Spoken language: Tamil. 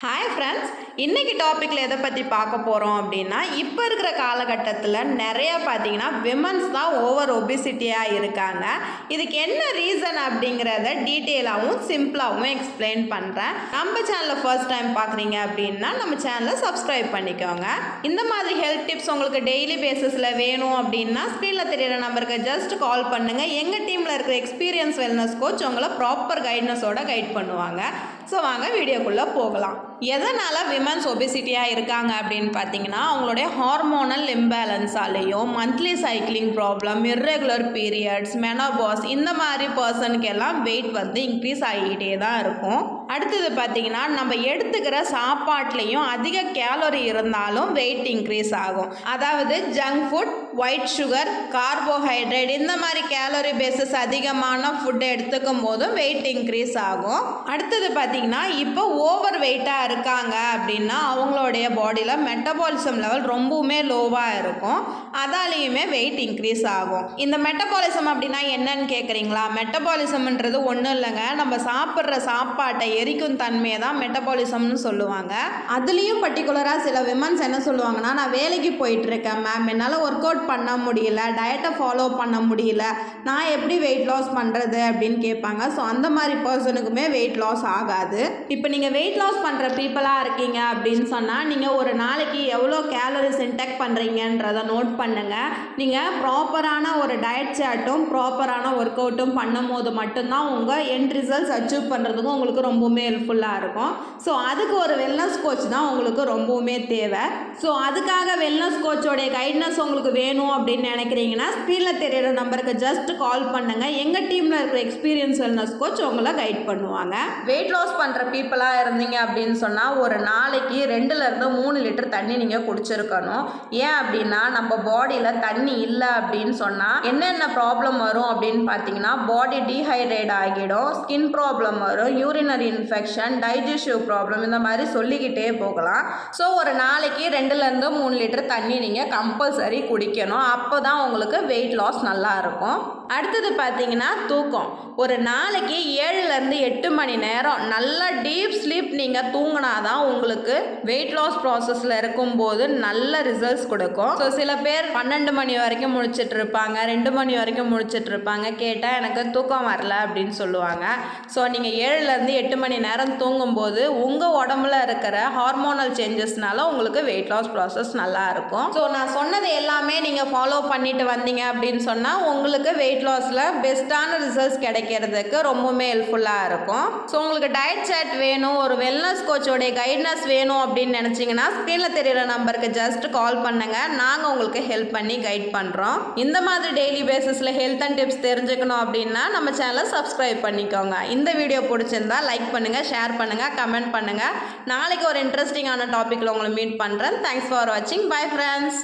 ஹாய் ஃப்ரெண்ட்ஸ், இன்றைக்கி டாப்பிக்கில் எதை பற்றி பார்க்க போகிறோம் அப்படின்னா, இப்போ இருக்கிற காலகட்டத்தில் நிறையா பார்த்தீங்கன்னா விமன்ஸ் தான் ஓவர் ஒபிசிட்டியாக இருக்காங்க. இதுக்கு என்ன ரீசன் அப்படிங்கிறத டீட்டெயிலாகவும் சிம்பிளாகவும் எக்ஸ்பிளைன் பண்ணுறேன். நம்ம சேனலை ஃபர்ஸ்ட் டைம் பார்க்குறீங்க அப்படின்னா நம்ம சேனலை சப்ஸ்கிரைப் பண்ணிக்கோங்க. இந்த மாதிரி ஹெல்த் டிப்ஸ் உங்களுக்கு டெய்லி பேசிஸில் வேணும் அப்படின்னா ஸ்க்ரீனில் தெரியிற நம்பருக்கு ஜஸ்ட் கால் பண்ணுங்கள். எங்கள் டீமில் இருக்கிற எக்ஸ்பீரியன்ஸ் வெல்னஸ் கோச் உங்களை ப்ராப்பர் கைட்னஸோட கைட் பண்ணுவாங்க. ஸோ வாங்க வீடியோக்குள்ளே போகலாம். எதனால் விமன்ஸ் ஒபிசிட்டியாக இருக்காங்க அப்படின்னு பார்த்தீங்கன்னா, அவங்களுடைய ஹார்மோனல் இம்பேலன்ஸாலேயும் monthly cycling problem, irregular periods, menopause இந்த மாதிரி பர்சனுக்கு எல்லாம் வெயிட் வந்து இன்க்ரீஸ் ஆகிக்கிட்டே தான் இருக்கும். அடுத்தது பார்த்தீங்கன்னா, நம்ம எடுத்துக்கிற சாப்பாட்லேயும் அதிக கேலரி இருந்தாலும் வெயிட் இன்க்ரீஸ் ஆகும். அதாவது junk food, white sugar, carbohydrate இந்த மாதிரி கேலரி பேஸஸ் அதிகமான ஃபுட்டை எடுத்துக்கும் போதும் வெயிட் இன்க்ரீஸ் ஆகும். அடுத்தது பார்த்தீங்கன்னா, இப்போ ஓவர் வெயிட்டாக இருக்காங்க அப்படின்னா அவங்களுடைய பாடியில் மெட்டபாலிசம் லெவல் ரொம்பவுமே லோவாக இருக்கும். அதாலேயுமே வெயிட் இன்க்ரீஸ் ஆகும். இந்த மெட்டபாலிசம் அப்படின்னா என்னன்னு கேட்குறீங்களா? மெட்டபாலிசம்ன்றது ஒன்றும் இல்லைங்க, நம்ம சாப்பிட்ற சாப்பாட்டை எரிக்கும் தன்மையை தான் மெட்டபாலிசம்னு சொல்லுவாங்க. அதுலேயும் பர்டிகுலராக சில விமன்ஸ் என்ன சொல்லுவாங்கன்னா, நான் வேலைக்கு போயிட்டுருக்கேன் மேம், என்னால் ஒர்க் அவுட் பண்ண முடியல, டயட்டை ஃபாலோ பண்ண முடியல, நான் எப்படி வெயிட் லாஸ் பண்ணுறது அப்படின்னு கேட்பாங்க. ஸோ அந்த மாதிரி பர்சனுக்குமே வெயிட் லாஸ் ஆகாது. இப்போ நீங்கள் வெயிட் லாஸ் பண்ணுற பீப்புளாக இருக்கீங்க அப்படின்னு சொன்னால், நீங்கள் ஒரு நாளைக்கு எவ்வளோ கேலரிஸ் இன்டேக் பண்ணுறீங்கன்றதை நோட் பண்ணுங்கள். நீங்கள் ப்ராப்பரான ஒரு டயட் சார்ட்டும் ப்ராப்பரான ஒர்க் அவுட்டும் பண்ணும் போது மட்டும்தான் உங்கள் எண்ட் ரிசல்ட்ஸ் அச்சீவ் பண்ணுறதுக்கும் உங்களுக்கு ரொம்பவுமே ஹெல்ப்ஃபுல்லாக இருக்கும். ஸோ அதுக்கு ஒரு வெல்னஸ் கோச் தான் உங்களுக்கு ரொம்பவுமே தேவை. ஸோ அதுக்காக வெல்னஸ் கோச்சோடைய கைட்னஸ் உங்களுக்கு வேணும் அப்படின்னு நினைக்கிறீங்கன்னா ஸ்க்ரீனில் தெரியிற நம்பருக்கு ஜஸ்ட் கால் பண்ணுங்கள். எங்கள் டீமில் இருக்கிற எக்ஸ்பீரியன்ஸ் வெல்னஸ் கோச் உங்களை கைட் பண்ணுவாங்க. வெயிட் லாஸ் பண்ணுற பீப்புளாக இருந்தீங்க அப்படின்னு சொன்னால் ஒரு நாளைக்கு 2லேருந்து 3 லிட்டர் தண்ணி நீங்கள் குடிச்சிருக்கணும். ஏன் அப்படின்னா, நம்ம பாடியில் தண்ணி இல்லை அப்படின்னு சொன்னால் என்னென்ன ப்ராப்ளம் வரும் அப்படின்னு பார்த்தீங்கன்னா, பாடி டீஹைட்ரேட் ஆகிடும், ஸ்கின் ப்ராப்ளம் வரும், யூரினரி இன்ஃபெக்ஷன், டைஜஸ்டிவ் ப்ராப்ளம் இந்த மாதிரி சொல்லிக்கிட்டே போகலாம். ஸோ ஒரு நாளைக்கு 2லேருந்து 3 லிட்டர் தண்ணி நீங்கள் கம்பல்சரி குடிக்கணும். அப்போ தான் உங்களுக்கு வெயிட் லாஸ் நல்லா இருக்கும். அடுத்தது பார்த்தீங்கன்னா தூக்கம். ஒரு நாளைக்கு 7லேருந்து 8 மணி நேரம் நல்லா டீப் ஸ்லீப் நீங்கள் தூங்கினா தான் உங்களுக்கு வெயிட் லாஸ் ப்ராசஸில் இருக்கும்போது நல்ல ரிசல்ட்ஸ் கொடுக்கும். ஸோ சில பேர் 12 மணி வரைக்கும் முழிச்சிட்டு இருப்பாங்க, 2 மணி வரைக்கும் முழிச்சிட்டு இருப்பாங்க. கேட்டால் எனக்கு தூக்கம் வரல அப்படின்னு சொல்லுவாங்க. ஸோ நீங்கள் 7லேருந்து 8 மணி நேரம் தூங்கும்போது உங்கள் உடம்புல இருக்கிற ஹார்மோனல் சேஞ்சஸ்னால உங்களுக்கு வெயிட் லாஸ் ப்ராசஸ் நல்லா இருக்கும். ஸோ நான் சொன்னது எல்லாமே நீங்கள் ஃபாலோ பண்ணிட்டு வந்தீங்க அப்படின்னு சொன்னால் உங்களுக்கு வெயிட் லாஸில் பெஸ்ட்டான ரிசல்ட்ஸ் கிடைக்கிறதுக்கு ரொம்பவுமே ஹெல்ப்ஃபுல்லாக இருக்கும். ஸோ உங்களுக்கு டயட் சார்ட் வேணும், ஒரு வெல்னஸ் கோச்சோடைய கைட்னஸ் வேணும் அப்படின்னு நினச்சிங்கன்னா ஸ்க்ரீனில் தெரியிற நம்பருக்கு ஜஸ்ட் கால் பண்ணுங்கள். நாங்கள் உங்களுக்கு ஹெல்ப் பண்ணி கைட் பண்ணுறோம். இந்த மாதிரி டெய்லி பேசிஸில் ஹெல்த் அண்ட் டிப்ஸ் தெரிஞ்சுக்கணும் அப்படின்னா நம்ம சேனலை சப்ஸ்கிரைப் பண்ணிக்கோங்க. இந்த வீடியோ பிடிச்சிருந்தா லைக் பண்ணுங்கள், ஷேர் பண்ணுங்கள், கமெண்ட் பண்ணுங்கள். நாளைக்கு ஒரு இன்ட்ரெஸ்டிங்கான டாப்பிக்கில் உங்களை மீட் பண்ணுறேன். தேங்க்ஸ் ஃபார் வாட்சிங். Bye friends.